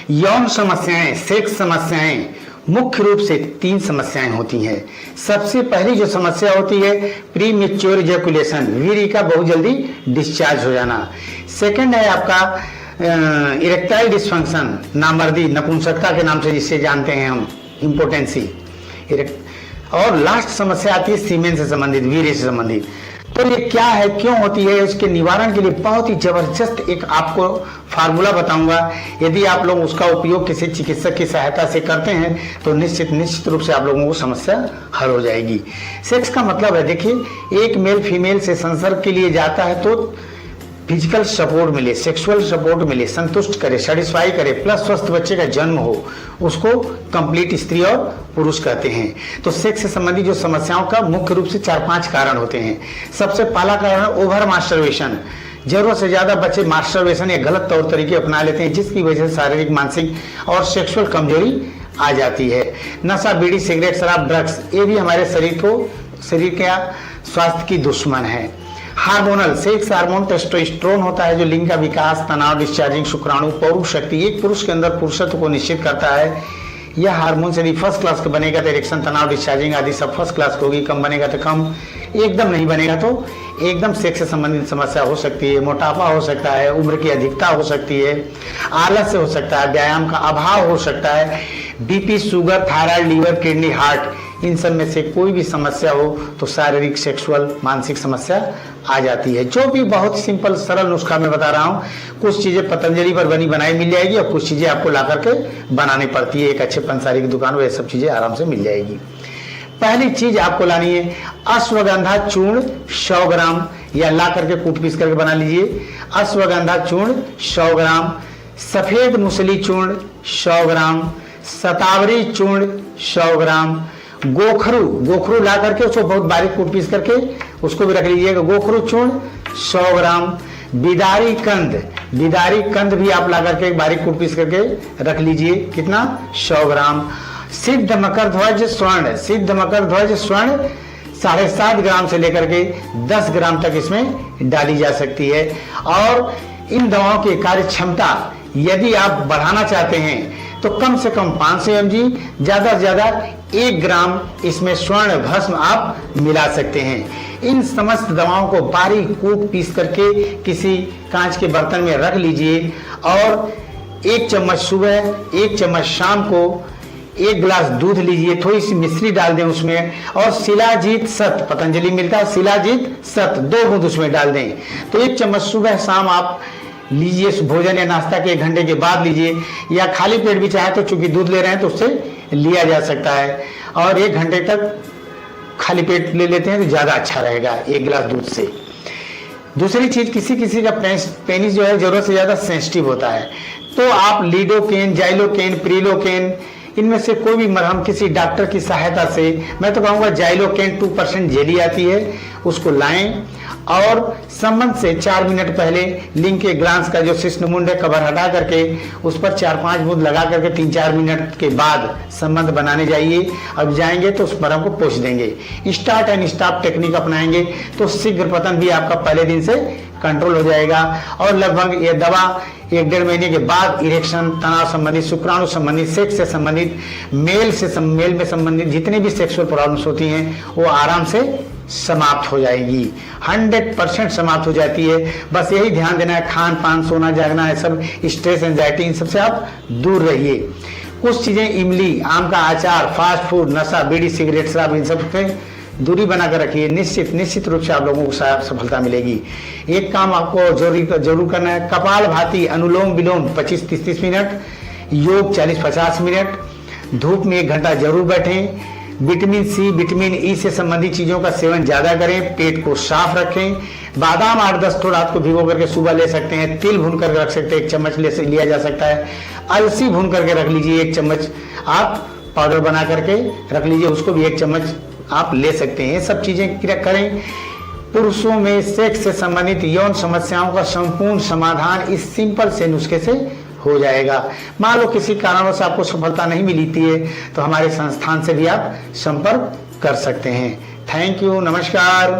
यौन समस्याएं, सेक्स समस्याएं मुख्य रूप से 3 समस्याएं होती हैं। सबसे पहली जो समस्या होती है प्री मैच्योर इजैकुलेशन, वीर्य का बहुत जल्दी डिस्चार्ज हो जाना। सेकंड है आपका इरेक्टाइल डिस्फंक्शन, नामर्दी, नपुंसकता के नाम से जिससे जानते हैं हम, इम्पोटेंसी। और लास्ट समस्या आती है सीमेन से संबंधित, वीर्य से संबंधित। तो ये क्या है, क्यों होती है, इसके निवारण के लिए बहुत ही जबरदस्त एक आपको फार्मूला बताऊंगा। यदि आप लोग उसका उपयोग किसी चिकित्सक की सहायता से करते हैं तो निश्चित रूप से आप लोगों को समस्या हल हो जाएगी। सेक्स का मतलब है, देखिए, एक मेल फीमेल से संसर्ग के लिए जाता है तो फिजिकल सपोर्ट मिले, सेक्सुअल सपोर्ट मिले, संतुष्ट करे, सेटिस्फाई करे, प्लस स्वस्थ बच्चे का जन्म हो, उसको कंप्लीट स्त्री और पुरुष कहते हैं। तो सेक्स से संबंधित जो समस्याओं का मुख्य रूप से 4-5 कारण होते हैं। सबसे पहला कारण है ओवर मास्टरबेशन। जरूरत से ज्यादा बच्चे मास्टरबेशन या गलत तौर तरीके अपना लेते हैं, जिसकी वजह से शारीरिक, मानसिक और सेक्सुअल कमजोरी आ जाती है। नशा, बीड़ी, सिगरेट, शराब, ड्रग्स, ये भी हमारे शरीर के स्वास्थ्य की दुश्मन है। हार्मोनल, सेक्स हार्मोन टेस्टोस्टेरोन होता है जो लिंग का विकास, तनाव, डिस्चार्जिंग, शुक्राणु, पौरुष शक्ति, एक पुरुष के अंदर पुरुषत्व को निश्चित करता है। यह हार्मोन से यदि फर्स्ट क्लास का बनेगा तो इरेक्शन, तनाव, डिस्चार्जिंग आदि सब फर्स्ट क्लास होगी, कम बनेगा तो कम, एकदम नहीं बनेगा तो एकदम सेक्स से संबंधित समस्या हो सकती है। मोटापा हो सकता है, उम्र की अधिकता हो सकती है, आलस्य हो सकता है, व्यायाम का अभाव हो सकता है, BP, sugar, thyroid, liver, kidney, heart, इन सब में से कोई भी समस्या हो तो शारीरिक, सेक्सुअल, मानसिक समस्या आ जाती है। जो भी बहुत सिंपल सरल नुस्खा मैं बता रहा हूँ, कुछ चीजें पतंजलि पर बनी बनाई मिल जाएगी और कुछ चीजें आपको ला करके बनानी पड़ती है। एक अच्छे पंसारी की दुकान में ये सब चीजें आराम से मिल जाएगी। पहली चीज आपको लानी है अश्वगंधा चूर्ण 100 ग्राम, या ला करके कूट पीस करके बना लीजिए। अश्वगंधा चूर्ण 100 ग्राम, सफेद मूसली चूर्ण 100 ग्राम, शतावरी चूर्ण 100 ग्राम, गोखरू ला करके उसको बहुत बारीक कूट पीस करके उसको भी रख लीजिएगा, गोखरू चूर्ण 100 ग्राम, बिदारी कंद भी आप ला करके बारीक कूट पीस करके रख लीजिए, कितना, 100 ग्राम। सिद्ध मकर ध्वज स्वर्ण 7.5 ग्राम से लेकर के 10 ग्राम तक इसमें डाली जा सकती है। और इन दवाओं की कार्य क्षमता यदि आप बढ़ाना चाहते हैं तो कम से कम 500 mg, ज्यादा से ज्यादा 1 ग्राम इसमें स्वर्ण भस्म आप मिला सकते हैं। इन समस्त दवाओं को बारीक कूट पीस करके किसी कांच के बर्तन में रख लीजिए और 1 चम्मच सुबह, 1 चम्मच शाम को 1 गिलास दूध लीजिए, थोड़ी सी मिश्री डाल दें उसमें और शिलाजीत सत, पतंजलि मिलता है शिलाजीत सत, 2 बूंद उसमें डाल दें। तो 1 चम्मच सुबह शाम आप लीजिए, भोजन या नाश्ता के 1 घंटे के बाद लीजिए, या खाली पेट भी चाहे तो चूंकि दूध ले रहे हैं तो उससे लिया जा सकता है। और 1 घंटे तक खाली पेट ले लेते हैं तो ज्यादा अच्छा रहेगा 1 गिलास दूध से। दूसरी चीज, किसी का पेनिस जो है जरूरत से ज्यादा सेंसिटिव होता है, तो आप लीडोकेन, जाइलोकेन, प्रिलोकेन, इनमें से कोई भी मरहम किसी डॉक्टर की सहायता से, मैं तो कहूँगा जाइलोकेन 2% जेली आती है, उसको लाएं और संबंध से 4 मिनट पहले लिंग के ग्लांस का जो शिश्नमुंड है कवर हटा करके उस पर 4-5 बूंद लगा करके 3-4 मिनट के बाद संबंध बनाने जाइए। अब जाएंगे तो उस मरहम को पोंछ देंगे। स्टार्ट एंड स्टॉप टेक्निक अपनाएंगे तो शीघ्र पतन भी आपका पहले दिन से कंट्रोल हो जाएगा। और लगभग ये दवा 1-1.5 महीने के बाद इरेक्शन, तनाव संबंधित, शुक्राणु संबंधित, सेक्स से संबंधित, मेल में संबंधित जितनी भी सेक्सुअल प्रॉब्लम्स होती हैं वो आराम से समाप्त हो जाएगी, 100% समाप्त हो जाती है। बस यही ध्यान देना है, खान पान, सोना जागना है सब, स्ट्रेस, एंजाइटी, इन सबसे आप दूर रहिए। कुछ चीजें, इमली, आम का अचार, फास्ट फूड, नशा, बीड़ी, सिगरेट, शराब, इन सब से दूरी बनाकर रखिए। निश्चित रूप से आप लोगों को सफलता मिलेगी। एक काम आपको जरूर करना है, कपाल भाती, अनुलोम विलोम 25-30 मिनट, योग 40-50 मिनट, धूप में 1 घंटा जरूर बैठें। विटामिन सी, विटामिन ई से संबंधित चीजों का सेवन ज्यादा करें, पेट को साफ रखें। बादाम 8-10 तो रात को भिगो करके सुबह ले सकते हैं, तिल भून करके रख सकते हैं, 1 चम्मच लिया जा सकता है। अलसी भून करके रख लीजिए, 1 चम्मच आप पाउडर बना करके रख लीजिए, उसको भी 1 चम्मच आप ले सकते हैं। ये सब चीजें करें। पुरुषों में सेक्स से संबंधित यौन समस्याओं का संपूर्ण समाधान इस सिंपल से नुस्खे से हो जाएगा। मान लो किसी कारणों से आपको सफलता नहीं मिलती है तो हमारे संस्थान से भी आप संपर्क कर सकते हैं। थैंक यू, नमस्कार।